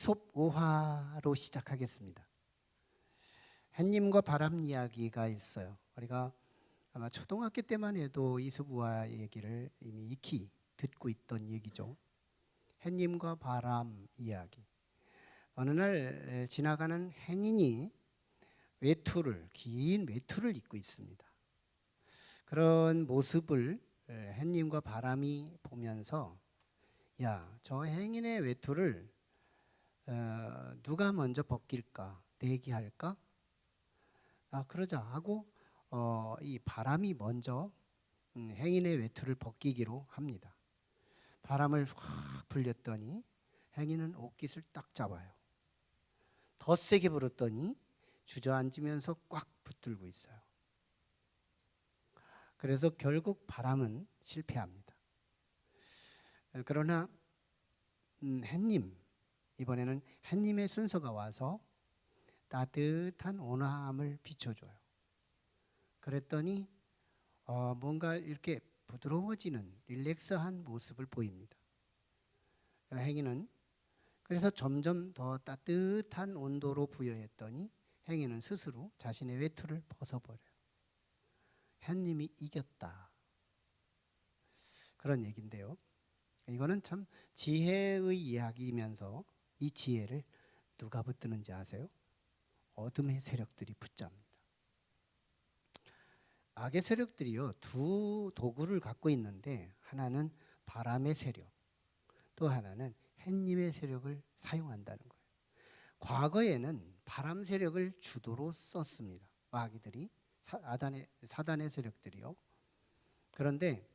섭우화로 시작하겠습니다. 햇님과 바람 이야기가 있어요. 우리가 아마 초등학교 때만 해도 이솝우화 얘기를 이미 익히 듣고 있던 얘기죠. 햇님과 바람 이야기. 어느 날 지나가는 행인이 긴 외투를 입고 있습니다. 그런 모습을 햇님과 바람이 보면서 야, 저 행인의 외투를 누가 먼저 벗길까? 내기할까? 그러자 하고 이 바람이 먼저 행인의 외투를 벗기기로 합니다. 바람을 확 불렸더니 행인은 옷깃을 딱 잡아요. 더 세게 불었더니 주저앉으면서 꽉 붙들고 있어요. 그래서 결국 바람은 실패합니다. 그러나 햇님, 이번에는 햇님의 순서가 와서 따뜻한 온화함을 비춰줘요. 그랬더니 뭔가 이렇게 부드러워지는 릴렉스한 모습을 보입니다. 행인은 그래서 점점 더 따뜻한 온도로 부여했더니 행인은 스스로 자신의 외투를 벗어버려요. 햇님이 이겼다. 그런 얘기인데요. 이거는 참 지혜의 이야기이면서 이 지혜를 누가 붙드는지 아세요? 어둠의 세력들이 붙잡니다. 악의 세력들이요, 두 도구를 갖고 있는데 하나는 바람의 세력, 또 하나는 햇님의 세력을 사용한다는 거예요. 과거에는 바람 세력을 주도로 썼습니다. 마귀들이 사단의 세력들이요. 그런데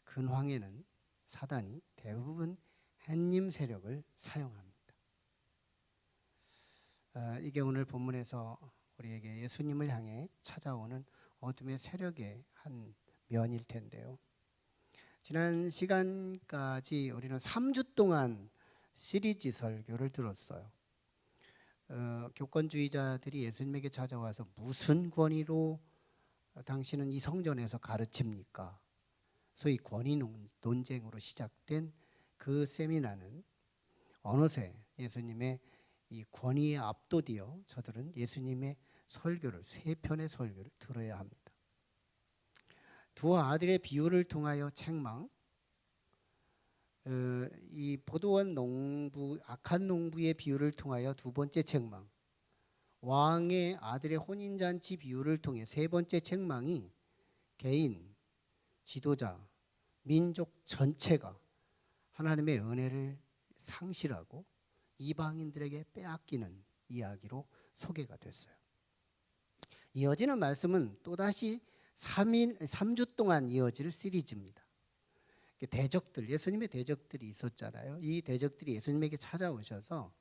근황에는 사단이 대부분 햇님 세력을 사용합니다. 이게 오늘 본문에서 우리에게 예수님을 향해 찾아오는 어둠의 세력의 한 면일 텐데요. 지난 시간까지 우리는 3주 동안 시리즈 설교를 들었어요. 교권주의자들이 예수님에게 찾아와서 무슨 권위로 당신은 이 성전에서 가르칩니까? 소위 권위 논쟁으로 시작된 그 세미나는 어느새 예수님의 이 권위에 압도되어 저들은 예수님의 설교를, 3편의 설교를 들어야 합니다. 두 아들의 비유를 통하여 책망, 이 포도원 농부, 악한 농부의 비유를 통하여 두 번째 책망, 왕의 아들의 혼인잔치 비유를 통해 세 번째 책망이 개인, 지도자, 민족 전체가 하나님의 은혜를 상실하고 이방인들에게 빼앗기는 이야기로 소개가 됐어요. 이어지는 말씀은 또다시 3주 동안 이어질 시리즈입니다. 대적들, 예수님의 대적들이 있었잖아요. 이 대적들이 예수님에게 찾아오셔서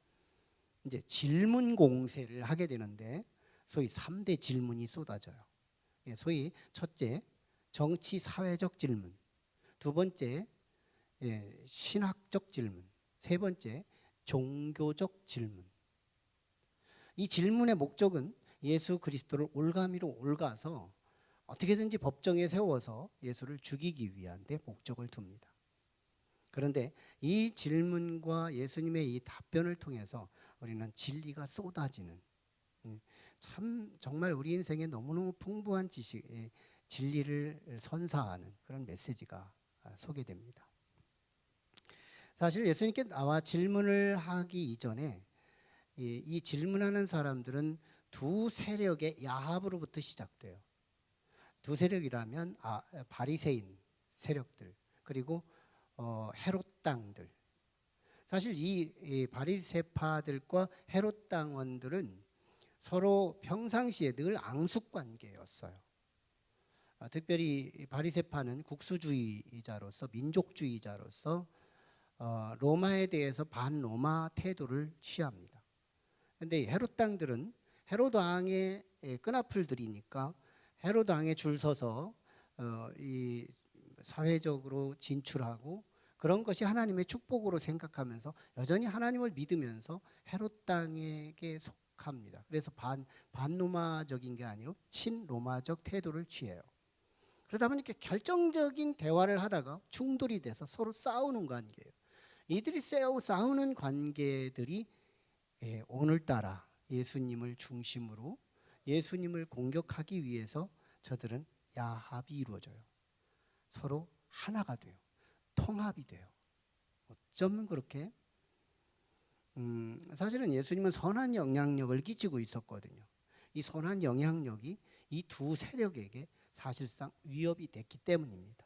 이제 질문 공세를 하게 되는데 소위 3대 질문이 쏟아져요. 소위 첫째, 정치 사회적 질문, 두 번째, 신학적 질문, 세 번째, 종교적 질문. 이 질문의 목적은 예수 그리스도를 올가미로 옮가서 어떻게든지 법정에 세워서 예수를 죽이기 위한 데 목적을 둡니다. 그런데 이 질문과 예수님의 이 답변을 통해서 우리는 진리가 쏟아지는, 참 정말 우리 인생에 너무너무 풍부한 지식, 진리를 선사하는 그런 메시지가 소개됩니다. 사실 예수님께 나와 질문을 하기 이전에 이 질문하는 사람들은 두 세력의 야합으로부터 시작돼요. 두 세력이라면 바리새인 세력들, 그리고 헤롯 당들. 사실 이 바리새파들과 헤롯 당원들은 서로 평상시에 늘 앙숙 관계였어요. 특별히 바리새파는 국수주의자로서, 민족주의자로서 로마에 대해서 반로마 태도를 취합니다. 그런데 헤롯 당들은 헤롯 왕의 끈앞을들이니까 헤롯 왕에 줄 서서 이 사회적으로 진출하고 그런 것이 하나님의 축복으로 생각하면서 여전히 하나님을 믿으면서 헤롯 당에게 속합니다. 그래서 반로마적인 게 아니라 친로마적 태도를 취해요. 그러다 보니까 결정적인 대화를 하다가 충돌이 돼서 서로 싸우는 관계예요. 이들이 싸우는 관계들이 오늘따라 예수님을 중심으로 예수님을 공격하기 위해서 저들은 야합이 이루어져요. 서로 하나가 돼요. 통합이 돼요. 어쩌면 그렇게 사실은 예수님은 선한 영향력을 끼치고 있었거든요. 이 선한 영향력이 이 두 세력에게 사실상 위협이 됐기 때문입니다.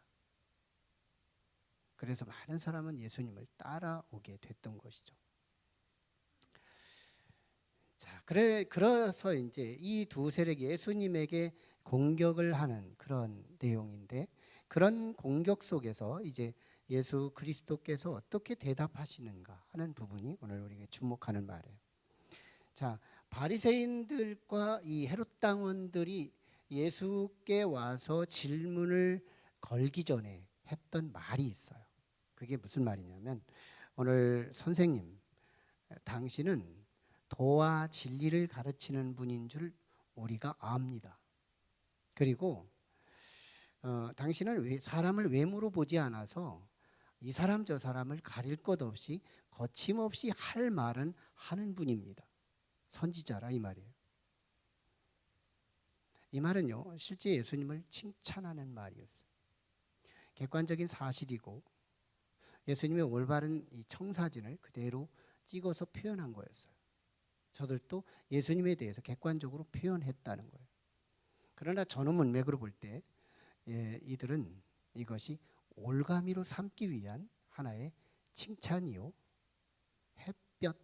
그래서 많은 사람은 예수님을 따라오게 됐던 것이죠. 자, 그래서 이제 이 두 세력이 예수님에게 공격을 하는 그런 내용인데, 그런 공격 속에서 이제 예수 그리스도께서 어떻게 대답하시는가 하는 부분이 오늘 우리가 주목하는 말이에요. 자, 바리새인들과 이 헤롯 당원들이 예수께 와서 질문을 걸기 전에 했던 말이 있어요. 그게 무슨 말이냐면, 오늘 선생님, 당신은 도와 진리를 가르치는 분인 줄 우리가 압니다. 그리고 당신은 사람을 외모로 보지 않아서 이 사람 저 사람을 가릴 것 없이 거침없이 할 말은 하는 분입니다. 선지자라 이 말이에요. 이 말은요, 실제 예수님을 칭찬하는 말이었어요. 객관적인 사실이고 예수님의 올바른 이 청사진을 그대로 찍어서 표현한 거였어요. 저들도 예수님에 대해서 객관적으로 표현했다는 거예요. 그러나 전후 문맥으로 볼 때 이들은 이것이 올가미로 삼기 위한 하나의 칭찬이요, 햇볕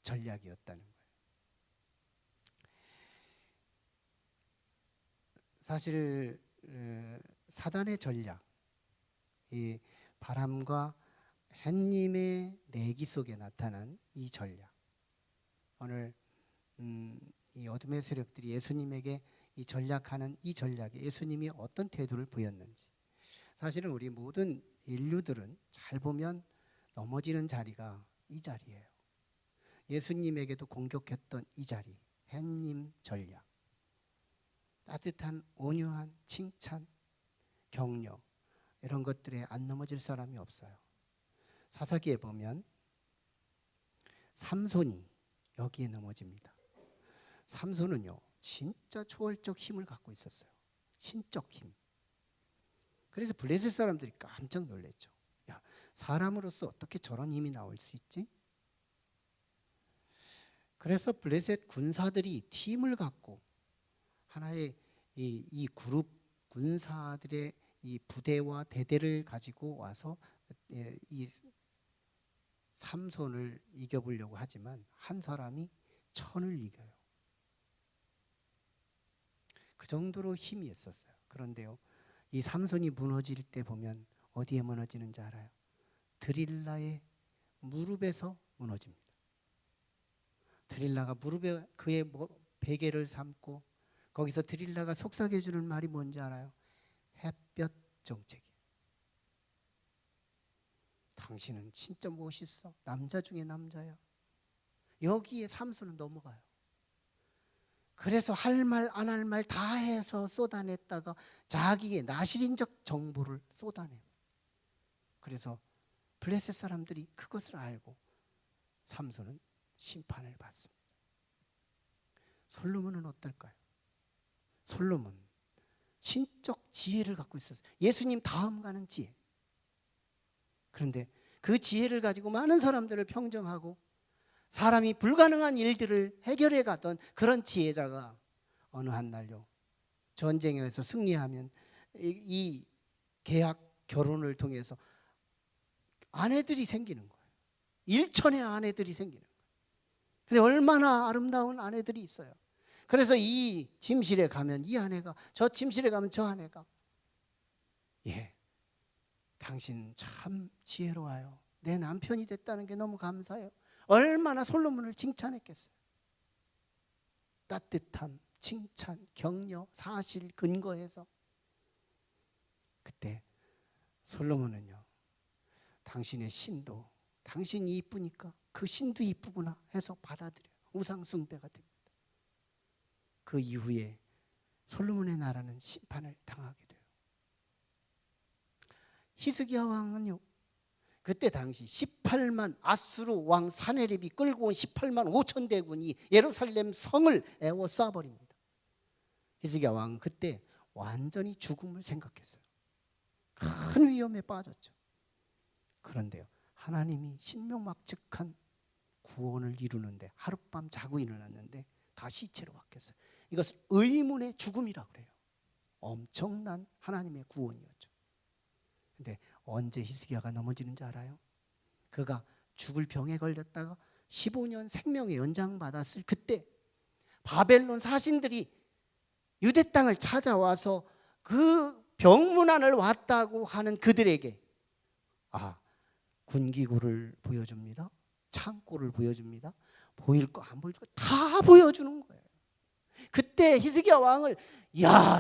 전략이었다는 거예요. 사실 사단의 전략, 이 바람과 햇님의 내기 속에 나타난 이 전략, 오늘 이 어둠의 세력들이 예수님에게 이 전략하는 이 전략에 예수님이 어떤 태도를 보였는지, 사실은 우리 모든 인류들은 잘 보면 넘어지는 자리가 이 자리예요. 예수님에게도 공격했던 이 자리, 햇님 전략, 따뜻한 온유한 칭찬, 격려, 이런 것들에 안 넘어질 사람이 없어요. 사사기에 보면 삼손이 여기에 넘어집니다. 삼손은요, 진짜 초월적 힘을 갖고 있었어요. 신적 힘. 그래서 블레셋 사람들이 깜짝 놀랐죠. 야, 사람으로서 어떻게 저런 힘이 나올 수 있지? 그래서 블레셋 군사들이 팀을 갖고 하나의 이 그룹 군사들의 이 부대와 대대를 가지고 와서 이 삼손을 이겨보려고 하지만 한 사람이 천을 이겨요. 그 정도로 힘이 있었어요. 그런데요, 이 삼손이 무너질 때 보면 어디에 무너지는지 알아요? 드릴라의 무릎에서 무너집니다. 드릴라가 무릎에 그의 베개를 삼고 거기서 드릴라가 속삭여 주는 말이 뭔지 알아요? 햇볕 정책이에요. 당신은 진짜 멋있어. 남자 중에 남자야. 여기에 삼손은 넘어가요. 그래서 할 말 안 할 말 다 해서 쏟아냈다가 자기의 나실인적 정보를 쏟아내요. 그래서 블레셋 사람들이 그것을 알고 삼손은 심판을 받습니다. 솔로몬은 어떨까요? 솔로몬 신적 지혜를 갖고 있었어요. 예수님 다음 가는 지혜. 그런데 그 지혜를 가지고 많은 사람들을 평정하고 사람이 불가능한 일들을 해결해 가던 그런 지혜자가 어느 한 날요, 전쟁에서 승리하면 이 계약 결혼을 통해서 아내들이 생기는 거예요. 일천의 아내들이 생기는 거예요. 근데 얼마나 아름다운 아내들이 있어요. 그래서 이 침실에 가면 이 아내가, 저 침실에 가면 저 아내가, 당신 참 지혜로워요. 내 남편이 됐다는 게 너무 감사해요. 얼마나 솔로몬을 칭찬했겠어요. 따뜻함, 칭찬, 격려, 사실 근거해서. 그때 솔로몬은요, 당신의 신도, 당신이 이쁘니까 그 신도 이쁘구나 해서 받아들여요. 우상 숭배가 됩니다. 그 이후에 솔로몬의 나라는 심판을 당하게 돼요. 히스기야 왕은요, 그때 당시 18만 아수르 왕 사네립이 끌고 온 18만 5천 대군이 예루살렘 성을 에워싸버립니다. 히스기야 왕은 그때 완전히 죽음을 생각했어요. 큰 위험에 빠졌죠. 그런데요, 하나님이 신명막측한 구원을 이루는데 하룻밤 자고 일어났는데 다시 시체로 바뀌었어요. 이것을 의문의 죽음이라고 그래요. 엄청난 하나님의 구원이었죠. 근데 언제 히스기야가 넘어지는지 알아요? 그가 죽을 병에 걸렸다가 15년 생명의 연장받았을 그때 바벨론 사신들이 유대 땅을 찾아와서 그 병문안을 왔다고 하는 그들에게 군기구를 보여줍니다. 창고를 보여줍니다. 보일 거 안 보일 거 다 보여주는 거예요. 그때 히스기야 왕을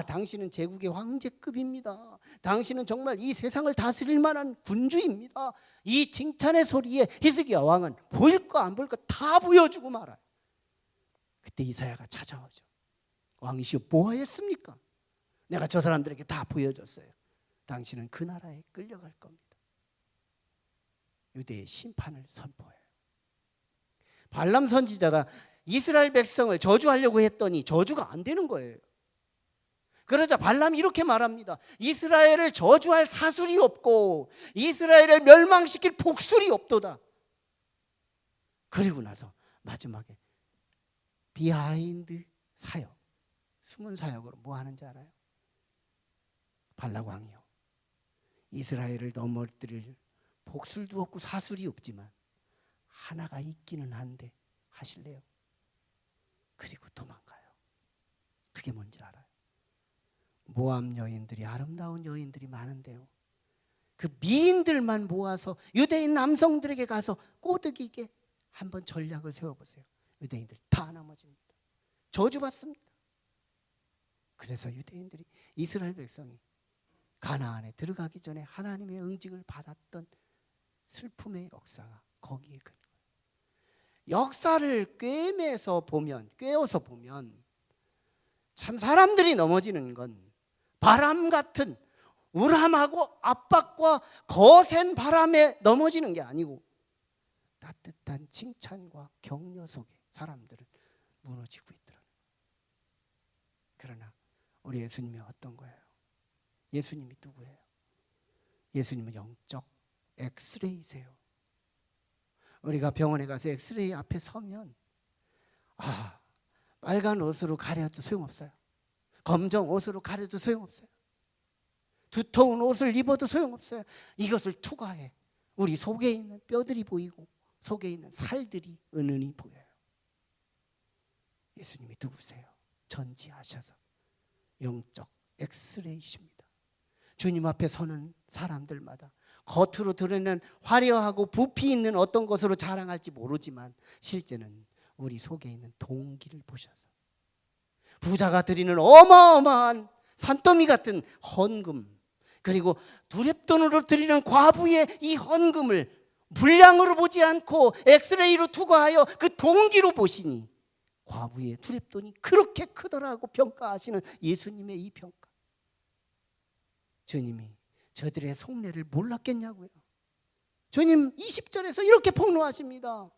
당신은 제국의 황제급입니다. 당신은 정말 이 세상을 다스릴 만한 군주입니다. 이 칭찬의 소리에 히스기야 왕은 보일 거 안 보일 거 다 보여주고 말아요. 그때 이사야가 찾아오죠. 왕이시여 뭐하였습니까? 내가 저 사람들에게 다 보여줬어요. 당신은 그 나라에 끌려갈 겁니다. 유대의 심판을 선포해요. 발람 선지자가 이스라엘 백성을 저주하려고 했더니 저주가 안 되는 거예요. 그러자 발람이 이렇게 말합니다. 이스라엘을 저주할 사술이 없고 이스라엘을 멸망시킬 복술이 없도다. 그리고 나서 마지막에 비하인드 사역, 숨은 사역으로 뭐 하는지 알아요? 발락 왕이요, 이스라엘을 넘어뜨릴 복술도 없고 사술이 없지만 하나가 있기는 한데 하실래요? 그리고 도망가요. 그게 뭔지 알아요? 모압 여인들이, 아름다운 여인들이 많은데요, 그 미인들만 모아서 유대인 남성들에게 가서 꼬드기게 한번 전략을 세워보세요. 유대인들 다 넘어집니다. 저주받습니다. 그래서 유대인들이, 이스라엘 백성이 가나안에 들어가기 전에 하나님의 응징을 받았던 슬픔의 역사가 거기에 그 역사를 꿰어서 보면 참 사람들이 넘어지는 건 바람 같은 우람하고 압박과 거센 바람에 넘어지는 게 아니고 따뜻한 칭찬과 격려 속에 사람들은 무너지고 있더라고요. 그러나 우리 예수님이 어떤 거예요? 예수님이 누구예요? 예수님은 영적 엑스레이세요. 우리가 병원에 가서 엑스레이 앞에 서면 빨간 옷으로 가려도 소용없어요. 검정 옷으로 가려도 소용없어요. 두터운 옷을 입어도 소용없어요. 이것을 투과해 우리 속에 있는 뼈들이 보이고 속에 있는 살들이 은은히 보여요. 예수님이 누구세요? 전지하셔서 영적 엑스레이십니다. 주님 앞에 서는 사람들마다 겉으로 드러내는 화려하고 부피 있는 어떤 것으로 자랑할지 모르지만 실제는 우리 속에 있는 동기를 보셔서 부자가 드리는 어마어마한 산더미 같은 헌금, 그리고 두렙돈으로 드리는 과부의 이 헌금을 물량으로 보지 않고 엑스레이로 투과하여 그 동기로 보시니 과부의 두렙돈이 그렇게 크더라고 평가하시는 예수님의 이 평가. 주님이 저들의 속내를 몰랐겠냐고요. 주님 20절에서 이렇게 폭로하십니다.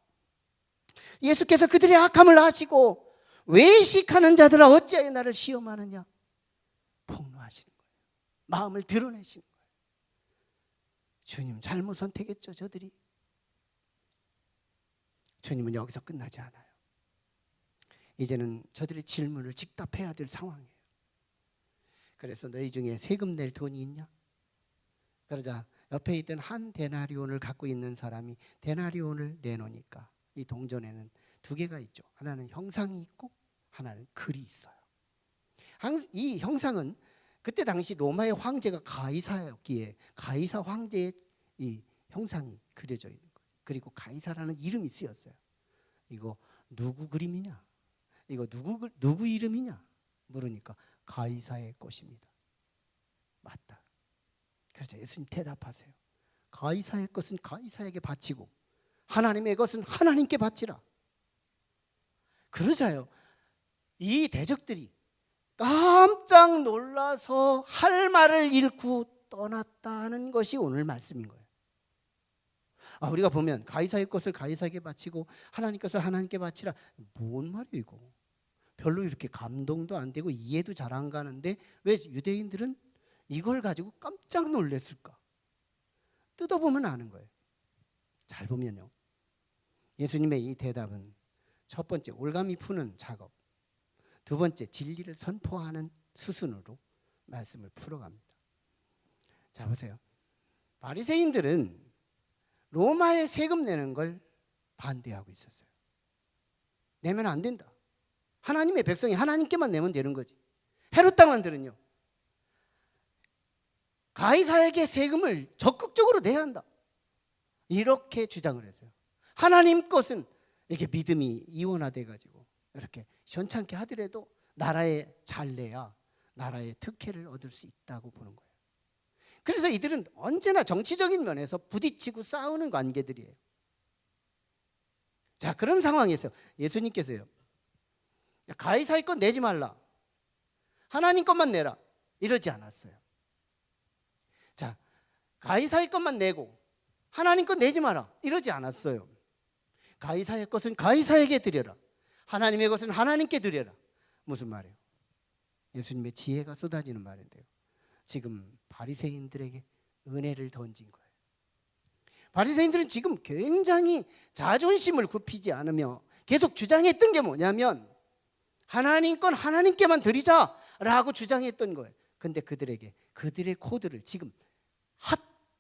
예수께서 그들의 악함을 아시고 외식하는 자들아 어찌하여 나를 시험하느냐 폭로하시는 거예요. 마음을 드러내시는 거예요. 주님 잘못 선택했죠. 저들이. 주님은 여기서 끝나지 않아요. 이제는 저들의 질문을 직답해야 될 상황이에요. 그래서 너희 중에 세금 낼 돈이 있냐? 그러자 옆에 있던 한 데나리온을 갖고 있는 사람이 데나리온을 내놓으니까 이 동전에는 두 개가 있죠. 하나는 형상이 있고 하나는 글이 있어요. 이 형상은 그때 당시 로마의 황제가 가이사였기에 가이사 황제의 이 형상이 그려져 있는 거예요. 그리고 가이사라는 이름이 쓰였어요. 이거 누구 그림이냐? 이거 누구 이름이냐? 물으니까 가이사의 것입니다. 맞다. 그래서 예수님 대답하세요. 가이사의 것은 가이사에게 바치고 하나님의 것은 하나님께 바치라. 그러자요, 이 대적들이 깜짝 놀라서 할 말을 잃고 떠났다는 것이 오늘 말씀인 거예요. 우리가 보면 가이사의 것을 가이사에게 바치고 하나님 것을 하나님께 바치라. 뭔 말이에요 이거? 별로 이렇게 감동도 안 되고 이해도 잘 안 가는데 왜 유대인들은 이걸 가지고 깜짝 놀랐을까? 뜯어보면 아는 거예요. 잘 보면요, 예수님의 이 대답은 첫 번째 올가미 푸는 작업, 두 번째 진리를 선포하는 수순으로 말씀을 풀어갑니다. 자 보세요. 바리새인들은 로마에 세금 내는 걸 반대하고 있었어요. 내면 안 된다. 하나님의 백성이 하나님께만 내면 되는 거지. 헤롯 당원들은요, 가이사에게 세금을 적극적으로 내야 한다, 이렇게 주장을 했어요. 하나님 것은 이렇게 믿음이 이원화돼 가지고 이렇게 시원찮게 하더라도 나라에 잘 내야 나라의 특혜를 얻을 수 있다고 보는 거예요. 그래서 이들은 언제나 정치적인 면에서 부딪히고 싸우는 관계들이에요. 자, 그런 상황에서 예수님께서요, 가이사의 것 내지 말라, 하나님 것만 내라, 이러지 않았어요. 자, 가이사의 것만 내고 하나님 것 내지 마라, 이러지 않았어요. 가이사의 것은 가이사에게 드려라, 하나님의 것은 하나님께 드려라. 무슨 말이에요? 예수님의 지혜가 쏟아지는 말인데요, 지금 바리새인들에게 은혜를 던진 거예요. 바리새인들은 지금 굉장히 자존심을 굽히지 않으며 계속 주장했던 게 뭐냐면 하나님 건 하나님께만 드리자라고 주장했던 거예요. 근데 그들에게 그들의 코드를 지금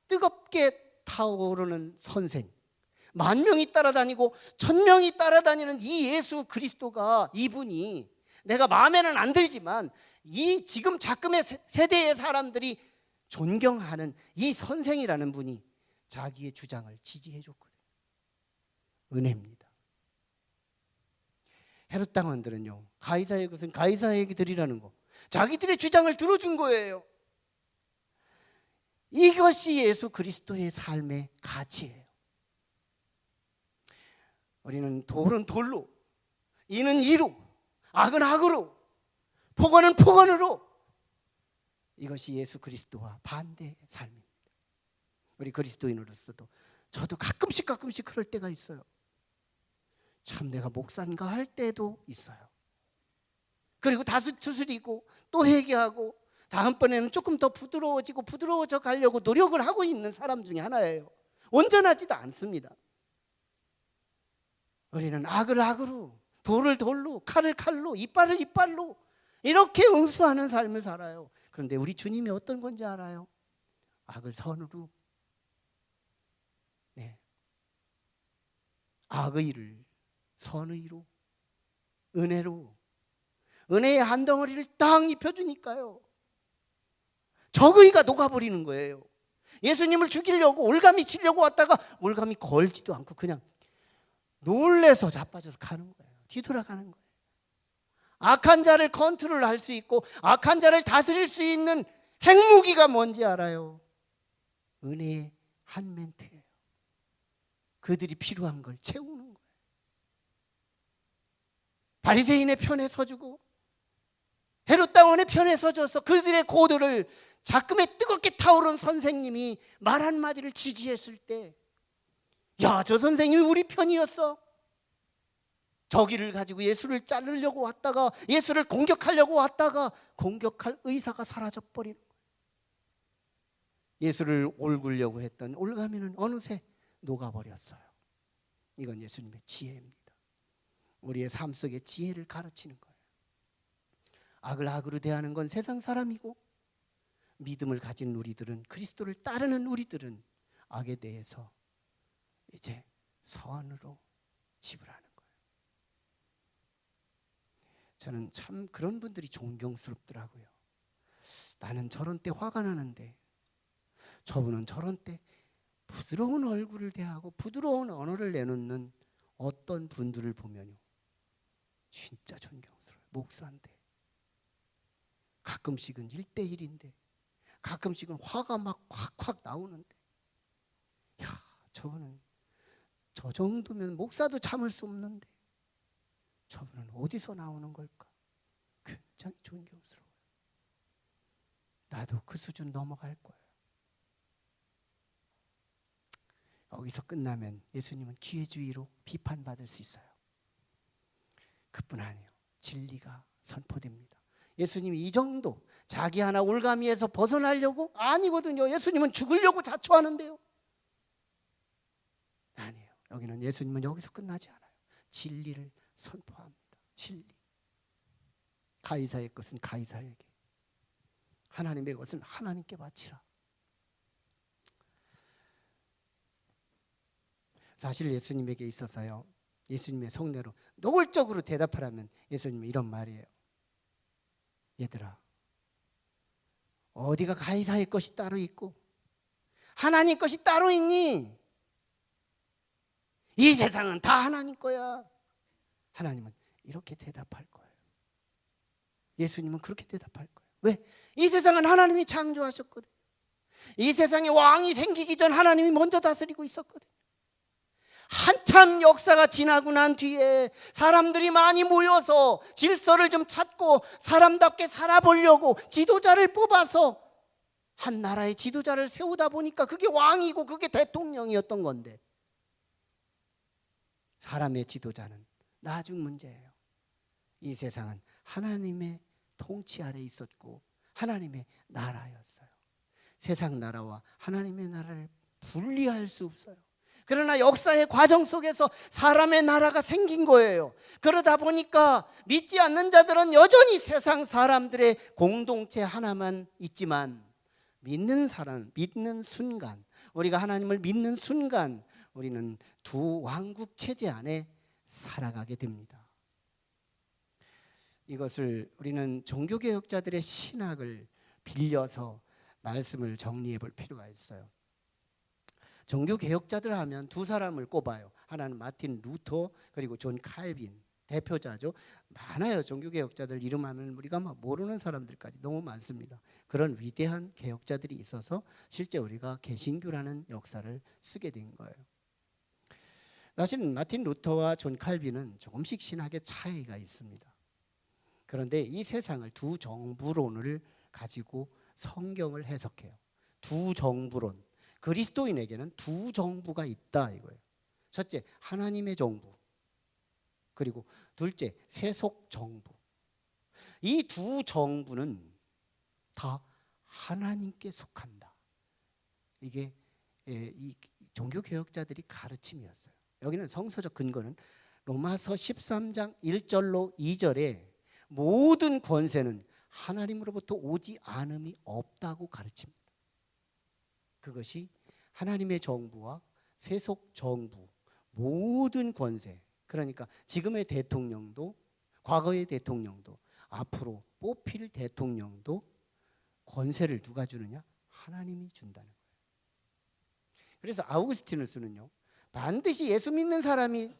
뜨겁게 타오르는 선생, 10,000명이 따라다니고 1,000명이 따라다니는 이 예수 그리스도가, 이분이 내가 마음에는 안 들지만 이 지금 작금의 세대의 사람들이 존경하는 이 선생이라는 분이 자기의 주장을 지지해 줬거든요. 은혜입니다. 헤롯 당원들은요, 가이사의 것은 가이사에게 드리라는 거, 자기들의 주장을 들어준 거예요. 이것이 예수 그리스도의 삶의 가치예요. 우리는 돌은 돌로, 이는 이로, 악은 악으로, 폭언은 폭언으로, 이것이 예수 그리스도와 반대의 삶입니다. 우리 그리스도인으로서도 저도 가끔씩 그럴 때가 있어요. 참 내가 목사인가 할 때도 있어요. 그리고 다스리고 또 회개하고 다음번에는 조금 더 부드러워져 가려고 노력을 하고 있는 사람 중에 하나예요. 온전하지도 않습니다. 우리는 악을 악으로, 돌을 돌로, 칼을 칼로, 이빨을 이빨로 이렇게 응수하는 삶을 살아요. 그런데 우리 주님이 어떤 건지 알아요? 악을 선으로, 악의를 선의로, 은혜로, 은혜의 한 덩어리를 딱 입혀주니까요, 적의가 녹아버리는 거예요. 예수님을 죽이려고 올가미 치려고 왔다가 올가미 걸지도 않고 그냥 놀래서 자빠져서 가는 거예요. 뒤돌아가는 거예요. 악한 자를 컨트롤할 수 있고 악한 자를 다스릴 수 있는 핵무기가 뭔지 알아요? 은혜의 한 멘트예요. 그들이 필요한 걸 채우는 거예요. 바리새인의 편에 서주고 헤롯 당원의 편에 서줘서 그들의 고도를 작금에 뜨겁게 타오른 선생님이 말 한마디를 지지했을 때, 야, 저 선생님이 우리 편이었어. 저기를 가지고 예수를 자르려고 왔다가, 예수를 공격하려고 왔다가 공격할 의사가 사라져버리는 거예요. 예수를 올구려고 했던 올가미는 어느새 녹아버렸어요. 이건 예수님의 지혜입니다. 우리의 삶 속의 지혜를 가르치는 거예요. 악을 악으로 대하는 건 세상 사람이고, 믿음을 가진 우리들은, 그리스도를 따르는 우리들은 악에 대해서 이제 선으로 지불하는 거예요. 저는 참 그런 분들이 존경스럽더라고요. 나는 저런 때 화가 나는데 저분은 저런 때 부드러운 얼굴을 대하고 부드러운 언어를 내놓는 어떤 분들을 보면요, 진짜 존경스러워요. 목사인데, 가끔씩은 1대1인데, 가끔씩은 화가 막 확확 나오는데, 야, 저분은 저 정도면 목사도 참을 수 없는데 저분은 어디서 나오는 걸까? 굉장히 존경스러워요. 나도 그 수준 넘어갈 거예요. 여기서 끝나면 예수님은 기회주의로 비판받을 수 있어요. 그뿐 아니에요. 진리가 선포됩니다. 예수님이 이 정도 자기 하나 올가미에서 벗어나려고? 아니거든요. 예수님은 죽으려고 자초하는데요. 아니에요. 여기는 예수님은 여기서 끝나지 않아요. 진리를 선포합니다. 진리. 가이사의 것은 가이사에게, 하나님의 것은 하나님께 바치라. 사실 예수님에게 있어서요, 예수님의 속내로 노골적으로 대답하라면 예수님은 이런 말이에요. 얘들아, 어디가 가이사의 것이 따로 있고 하나님 것이 따로 있니? 이 세상은 다 하나님 거야. 하나님은 이렇게 대답할 거예요. 예수님은 그렇게 대답할 거예요. 왜? 이 세상은 하나님이 창조하셨거든. 이 세상에 왕이 생기기 전 하나님이 먼저 다스리고 있었거든. 한참 역사가 지나고 난 뒤에 사람들이 많이 모여서 질서를 좀 찾고 사람답게 살아보려고 지도자를 뽑아서 한 나라의 지도자를 세우다 보니까 그게 왕이고 그게 대통령이었던 건데, 사람의 지도자는 나중 문제예요. 이 세상은 하나님의 통치 아래 있었고 하나님의 나라였어요. 세상 나라와 하나님의 나라를 분리할 수 없어요. 그러나 역사의 과정 속에서 사람의 나라가 생긴 거예요. 그러다 보니까 믿지 않는 자들은 여전히 세상 사람들의 공동체 하나만 있지만, 믿는 사람, 믿는 순간, 우리가 하나님을 믿는 순간 우리는 두 왕국 체제 안에 살아가게 됩니다. 이것을 우리는 종교개혁자들의 신학을 빌려서 말씀을 정리해 볼 필요가 있어요. 종교개혁자들 하면 두 사람을 꼽아요. 하나는 마틴 루터, 그리고 존 칼빈, 대표자죠. 많아요. 종교개혁자들 이름하면 우리가 막 모르는 사람들까지 너무 많습니다. 그런 위대한 개혁자들이 있어서 실제 우리가 개신교라는 역사를 쓰게 된 거예요. 사실은 마틴 루터와 존 칼빈은 조금씩 신학의 차이가 있습니다. 그런데 이 세상을 두 정부론을 가지고 성경을 해석해요. 두 정부론. 그리스도인에게는 두 정부가 있다 이거예요. 첫째, 하나님의 정부. 그리고 둘째, 세속 정부. 이 두 정부는 다 하나님께 속한다. 이게 이 종교개혁자들이 가르침이었어요. 여기는 성서적 근거는 로마서 13장 1절로 2절에 모든 권세는 하나님으로부터 오지 않음이 없다고 가르칩니다. 그것이 하나님의 정부와 세속 정부, 모든 권세, 그러니까 지금의 대통령도 과거의 대통령도 앞으로 뽑힐 대통령도 권세를 누가 주느냐? 하나님이 준다는 거예요. 그래서 아우구스티누스는요, 반드시 예수 믿는 사람이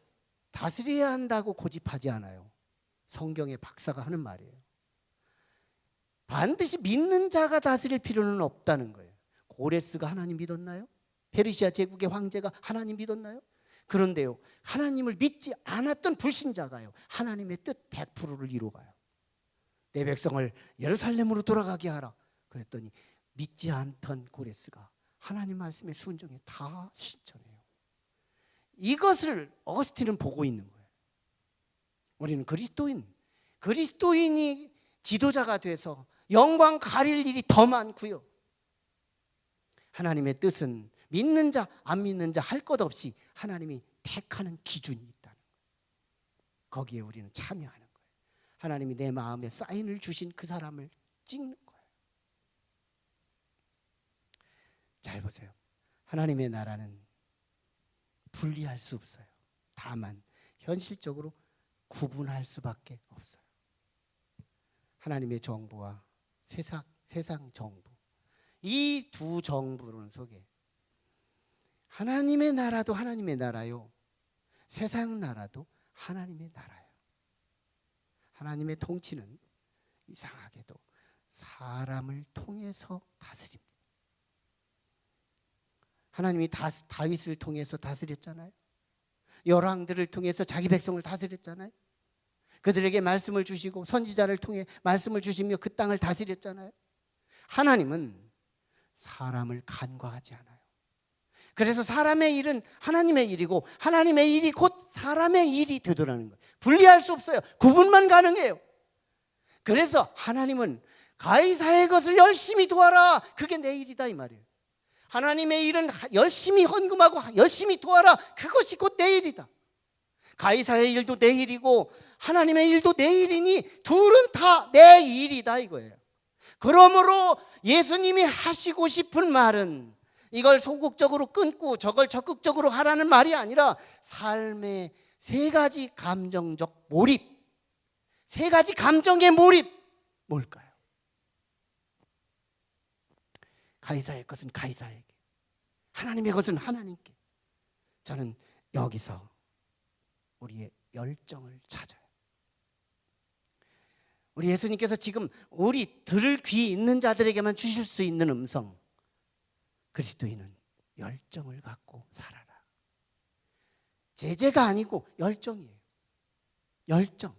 다스려야 한다고 고집하지 않아요. 성경의 박사가 하는 말이에요. 반드시 믿는 자가 다스릴 필요는 없다는 거예요. 고레스가 하나님 믿었나요? 페르시아 제국의 황제가 하나님 믿었나요? 그런데요, 하나님을 믿지 않았던 불신자가요, 하나님의 뜻 100%를 이루어가요. 내 백성을 예루살렘으로 돌아가게 하라. 그랬더니 믿지 않던 고레스가 하나님 말씀에 순종해 다 실천해요. 이것을 어거스틴은 보고 있는 거예요. 우리는 그리스도인이 지도자가 돼서 영광 가릴 일이 더 많고요. 하나님의 뜻은 믿는 자, 안 믿는 자 할 것 없이 하나님이 택하는 기준이 있다는 거예요. 거기에 우리는 참여하는 거예요. 하나님이 내 마음에 사인을 주신 그 사람을 찍는 거예요. 잘 보세요. 하나님의 나라는 분리할 수 없어요. 다만 현실적으로 구분할 수밖에 없어요. 하나님의 정부와 세상 정부, 이 두 정부론 속에 하나님의 나라도 하나님의 나라요, 세상 나라도 하나님의 나라예요. 하나님의 통치는 이상하게도 사람을 통해서 다스립니다. 하나님이 다윗을 통해서 다스렸잖아요. 열왕들을 통해서 자기 백성을 다스렸잖아요. 그들에게 말씀을 주시고 선지자를 통해 말씀을 주시며 그 땅을 다스렸잖아요. 하나님은 사람을 간과하지 않아요. 그래서 사람의 일은 하나님의 일이고 하나님의 일이 곧 사람의 일이 되더라는 거예요. 분리할 수 없어요. 구분만 가능해요. 그래서 하나님은 가이사의 것을 열심히 도와라, 그게 내 일이다 이 말이에요. 하나님의 일은 열심히 헌금하고 열심히 도와라, 그것이 곧 내 일이다. 가이사의 일도 내 일이고 하나님의 일도 내 일이니 둘은 다 내 일이다 이거예요. 그러므로 예수님이 하시고 싶은 말은 이걸 소극적으로 끊고 저걸 적극적으로 하라는 말이 아니라 삶의 세 가지 감정적 몰입, 세 가지 감정의 몰입, 뭘까요? 가이사의 것은 가이사에게, 하나님의 것은 하나님께. 저는 여기서 우리의 열정을 찾아요. 우리 예수님께서 지금 우리 들을 귀 있는 자들에게만 주실 수 있는 음성, 그리스도인은 열정을 갖고 살아라. 제재가 아니고 열정이에요. 열정.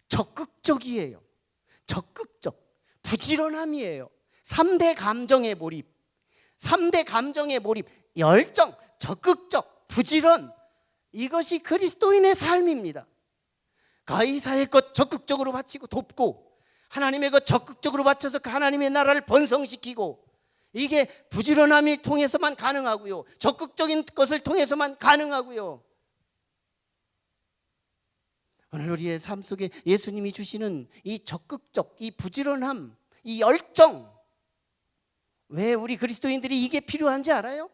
적극적이에요. 적극적. 부지런함이에요. 3대 감정의 몰입. 3대 감정의 몰입. 열정, 적극적, 부지런. 이것이 그리스도인의 삶입니다. 가이사의 것 적극적으로 바치고 돕고 하나님의 것 적극적으로 바쳐서 하나님의 나라를 번성시키고, 이게 부지런함을 통해서만 가능하고요. 적극적인 것을 통해서만 가능하고요. 오늘 우리의 삶 속에 예수님이 주시는 이 적극적, 이 부지런함, 이 열정, 왜 우리 그리스도인들이 이게 필요한지 알아요?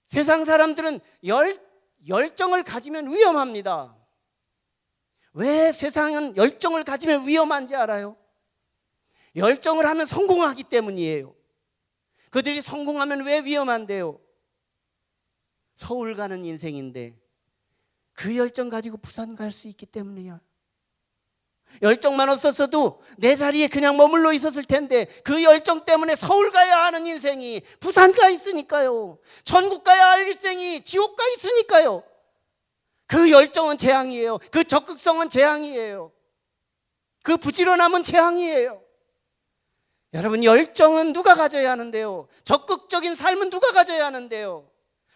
세상 사람들은 열정을 가지면 위험합니다. 왜 세상은 열정을 가지면 위험한지 알아요? 열정을 하면 성공하기 때문이에요. 그들이 성공하면 왜 위험한데요? 서울 가는 인생인데 그 열정 가지고 부산 갈 수 있기 때문이야. 열정만 없었어도 내 자리에 그냥 머물러 있었을 텐데 그 열정 때문에 서울 가야 하는 인생이 부산 가 있으니까요. 천국 가야 할 일생이 지옥 가 있으니까요. 그 열정은 재앙이에요. 그 적극성은 재앙이에요. 그 부지런함은 재앙이에요. 여러분, 열정은 누가 가져야 하는데요? 적극적인 삶은 누가 가져야 하는데요?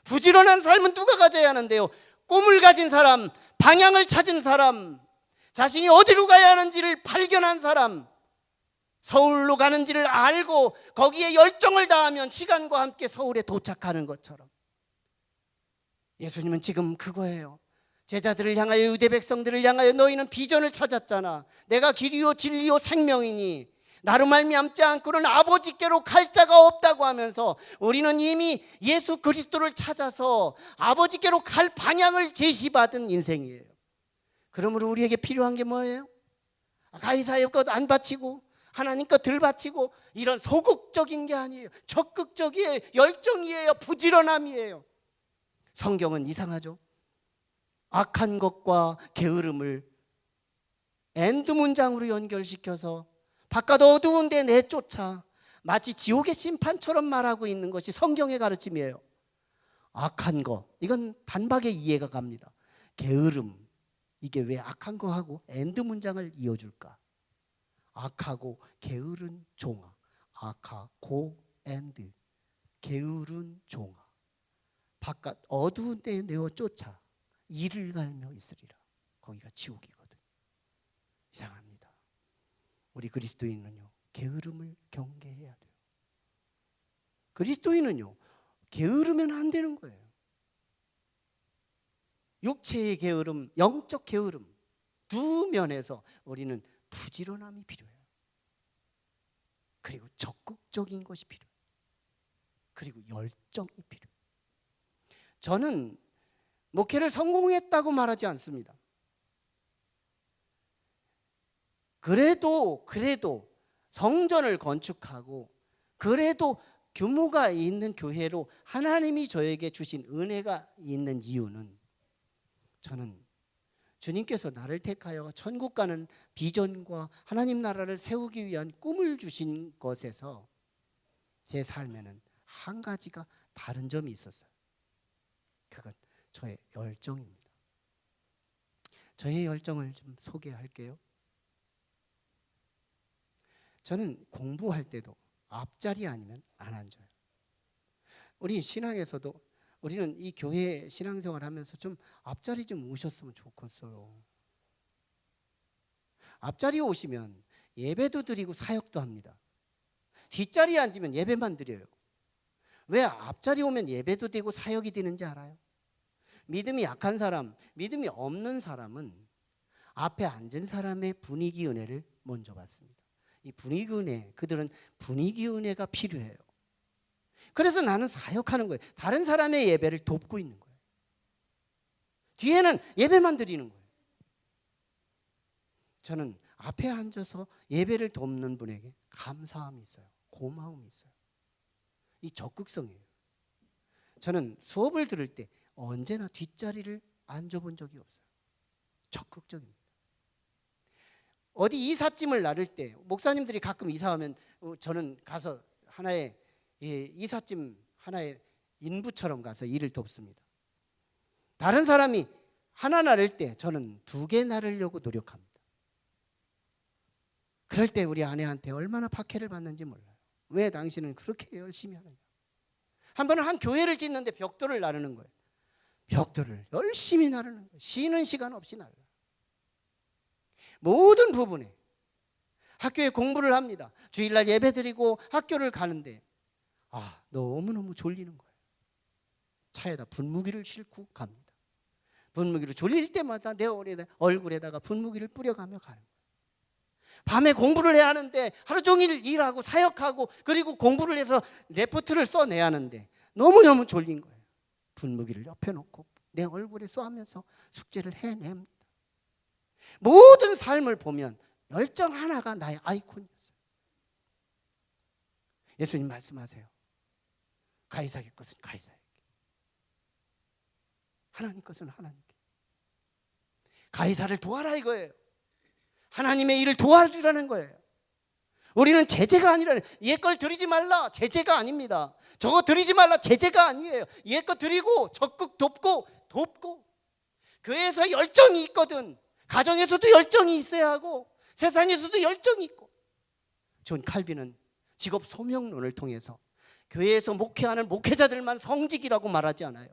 부지런한 삶은 누가 가져야 하는데요? 꿈을 가진 사람, 방향을 찾은 사람, 자신이 어디로 가야 하는지를 발견한 사람, 서울로 가는지를 알고 거기에 열정을 다하면 시간과 함께 서울에 도착하는 것처럼. 예수님은 지금 그거예요. 제자들을 향하여, 유대 백성들을 향하여 너희는 비전을 찾았잖아. 내가 길이요 진리요 생명이니 나로 말미암지 않고는 아버지께로 갈 자가 없다고 하면서 우리는 이미 예수 그리스도를 찾아서 아버지께로 갈 방향을 제시받은 인생이에요. 그러므로 우리에게 필요한 게 뭐예요? 가이사의 것 안 바치고 하나님 것 덜 바치고 이런 소극적인 게 아니에요. 적극적이에요. 열정이에요. 부지런함이에요. 성경은 이상하죠. 악한 것과 게으름을 엔드 문장으로 연결시켜서 바깥 어두운 데 내쫓아 마치 지옥의 심판처럼 말하고 있는 것이 성경의 가르침이에요. 악한 거, 이건 단박에 이해가 갑니다. 게으름, 이게 왜 악한 거하고 엔드 문장을 이어줄까? 악하고 게으른 종아, 악하고 엔드, 게으른 종아, 바깥 어두운 데 내어쫓아 이를 갈며 있으리라. 거기가 지옥이거든. 이상합니다. 우리 그리스도인은요, 게으름을 경계해야 돼요. 그리스도인은요, 게으르면 안 되는 거예요. 육체의 게으름, 영적 게으름, 두 면에서 우리는 부지런함이 필요해요. 그리고 적극적인 것이 필요해요. 그리고 열정이 필요해요. 저는 목회를 성공했다고 말하지 않습니다. 그래도 성전을 건축하고 그래도 규모가 있는 교회로 하나님이 저에게 주신 은혜가 있는 이유는, 저는 주님께서 나를 택하여 천국 가는 비전과 하나님 나라를 세우기 위한 꿈을 주신 것에서 제 삶에는 한 가지가 다른 점이 있었어요. 그건 저의 열정입니다. 저의 열정을 좀 소개할게요. 저는 공부할 때도 앞자리 아니면 안 앉아요. 우리 신앙에서도 우리는 이 교회 신앙생활 하면서 좀 앞자리 좀 오셨으면 좋겠어요. 앞자리에 오시면 예배도 드리고 사역도 합니다. 뒷자리에 앉으면 예배만 드려요. 왜 앞자리에 오면 예배도 되고 사역이 되는지 알아요? 믿음이 약한 사람, 믿음이 없는 사람은 앞에 앉은 사람의 분위기 은혜를 먼저 받습니다. 이 분위기 은혜, 그들은 분위기 은혜가 필요해요. 그래서 나는 사역하는 거예요. 다른 사람의 예배를 돕고 있는 거예요. 뒤에는 예배만 드리는 거예요. 저는 앞에 앉아서 예배를 돕는 분에게 감사함이 있어요. 고마움이 있어요. 이 적극성이에요. 저는 수업을 들을 때 언제나 뒷자리를 앉아본 적이 없어요. 적극적입니다. 어디 이삿짐을 나를 때 목사님들이 가끔 이사하면 저는 가서 하나의 이삿짐 하나의 인부처럼 가서 일을 돕습니다. 다른 사람이 하나 나를 때 저는 2개 나르려고 노력합니다. 그럴 때 우리 아내한테 얼마나 박해를 받는지 몰라요. 왜 당신은 그렇게 열심히 하느냐. 한 번은 한 교회를 짓는데 벽돌을 나르는 거예요. 벽돌을 열심히 나르는 거예요. 쉬는 시간 없이 나르는 거예요. 모든 부분에 학교에 공부를 합니다. 주일날 예배드리고 학교를 가는데 너무너무 졸리는 거예요. 차에다 분무기를 싣고 갑니다. 분무기로 졸릴 때마다 내 얼굴에다가 분무기를 뿌려가며 가는 거예요. 밤에 공부를 해야 하는데 하루 종일 일하고 사역하고 그리고 공부를 해서 레포트를 써내야 하는데 너무너무 졸린 거예요. 분무기를 옆에 놓고 내 얼굴에 쏘면서 숙제를 해냅니다. 모든 삶을 보면 열정 하나가 나의 아이콘이었어요. 예수님 말씀하세요. 가이사의 것은 가이사에게, 하나님 것은 하나님께. 가이사를 도와라 이거예요. 하나님의 일을 도와주라는 거예요. 우리는 제재가 아니라 얘 걸 드리지 말라 제재가 아닙니다. 저거 드리지 말라 제재가 아니에요. 얘 거 드리고 적극 돕고 교회에서 열정이 있거든. 가정에서도 열정이 있어야 하고 세상에서도 열정이 있고. 존 칼빈은 직업 소명론을 통해서 교회에서 목회하는 목회자들만 성직이라고 말하지 않아요.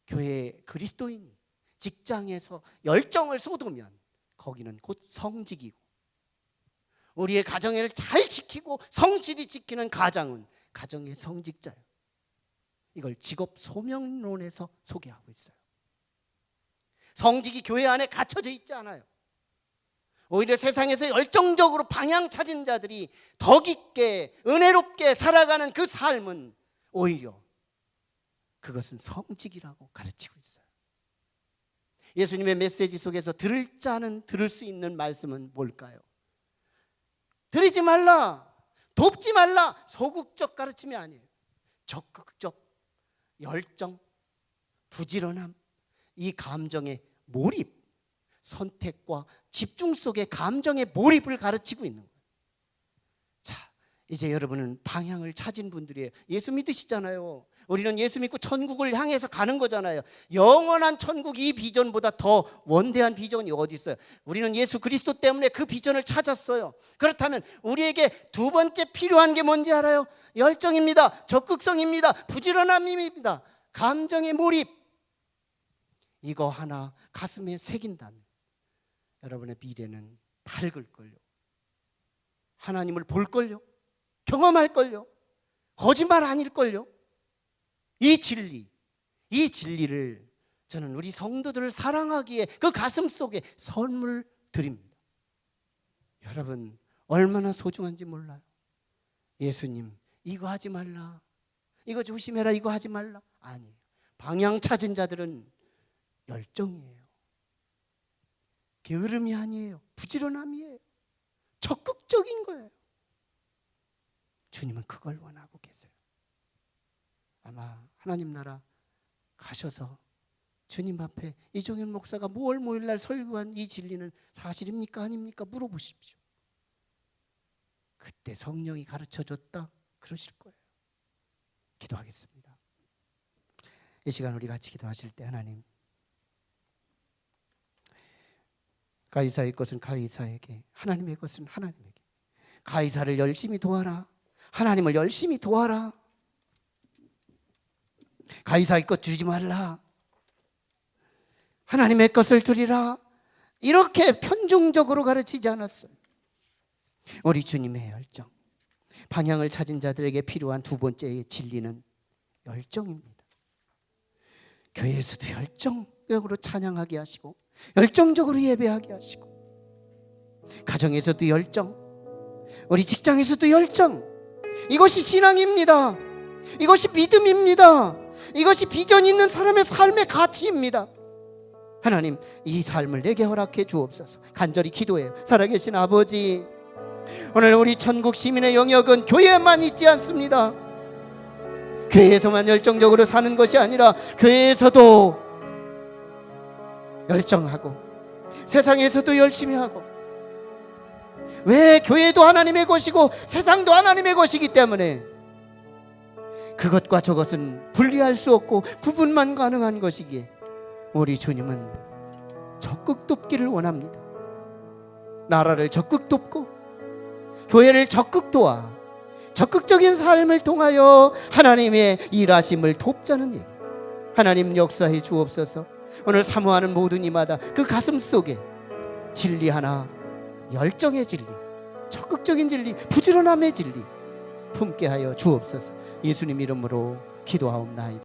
교회 그리스도인이 직장에서 열정을 쏟으면 거기는 곧 성직이고, 우리의 가정을 잘 지키고 성실히 지키는 가장은 가정의 성직자예요. 이걸 직업 소명론에서 소개하고 있어요. 성직이 교회 안에 갇혀져 있지 않아요. 오히려 세상에서 열정적으로 방향 찾은 자들이 더 깊게 은혜롭게 살아가는 그 삶은 오히려 그것은 성직이라고 가르치고 있어요. 예수님의 메시지 속에서 들을 자는 들을 수 있는 말씀은 뭘까요? 드리지 말라, 돕지 말라, 소극적 가르침이 아니에요. 적극적, 열정, 부지런함, 이 감정의 몰입, 선택과 집중 속의 감정의 몰입을 가르치고 있는 거예요. 자, 이제 여러분은 방향을 찾은 분들이에요. 예수 믿으시잖아요. 우리는 예수 믿고 천국을 향해서 가는 거잖아요. 영원한 천국, 이 비전보다 더 원대한 비전이 어디 있어요? 우리는 예수 그리스도 때문에 그 비전을 찾았어요. 그렇다면 우리에게 두 번째 필요한 게 뭔지 알아요? 열정입니다. 적극성입니다. 부지런함입니다. 감정의 몰입. 이거 하나 가슴에 새긴다면 여러분의 미래는 밝을걸요. 하나님을 볼걸요. 경험할걸요. 거짓말 아닐걸요. 이 진리를 저는 우리 성도들을 사랑하기에 그 가슴 속에 선물 드립니다. 여러분 얼마나 소중한지 몰라요. 예수님 이거 하지 말라, 이거 조심해라, 이거 하지 말라 아니에요. 방향 찾은 자들은 열정이에요. 게으름이 아니에요. 부지런함이에요. 적극적인 거예요. 주님은 그걸 원하고 계세요. 아마 하나님 나라 가셔서 주님 앞에 이종현 목사가 5월 5일 날 설교한 이 진리는 사실입니까 아닙니까 물어보십시오. 그때 성령이 가르쳐줬다 그러실 거예요. 기도하겠습니다. 이 시간 우리 같이 기도하실 때 하나님, 가이사의 것은 가이사에게, 하나님의 것은 하나님에게. 가이사를 열심히 도와라. 하나님을 열심히 도와라. 가이사의 것 주지 말라, 하나님의 것을 드리라, 이렇게 편중적으로 가르치지 않았어요. 우리 주님의 열정, 방향을 찾은 자들에게 필요한 두 번째의 진리는 열정입니다. 교회에서도 열정적으로 찬양하게 하시고, 열정적으로 예배하게 하시고, 가정에서도 열정, 우리 직장에서도 열정. 이것이 신앙입니다. 이것이 믿음입니다. 이것이 비전 있는 사람의 삶의 가치입니다. 하나님, 이 삶을 내게 허락해 주옵소서. 간절히 기도해요. 살아계신 아버지, 오늘 우리 천국 시민의 영역은 교회에만 있지 않습니다. 교회에서만 열정적으로 사는 것이 아니라 교회에서도 열정하고 세상에서도 열심히 하고, 왜 교회도 하나님의 것이고 세상도 하나님의 것이기 때문에 그것과 저것은 분리할 수 없고 구분만 가능한 것이기에 우리 주님은 적극 돕기를 원합니다. 나라를 적극 돕고 교회를 적극 도와 적극적인 삶을 통하여 하나님의 일하심을 돕자는 얘기. 하나님 역사해 주옵소서. 오늘 사모하는 모든 이마다 그 가슴 속에 진리 하나, 열정의 진리, 적극적인 진리, 부지런함의 진리 품게 하여 주옵소서. 예수님 이름으로 기도하옵나이다.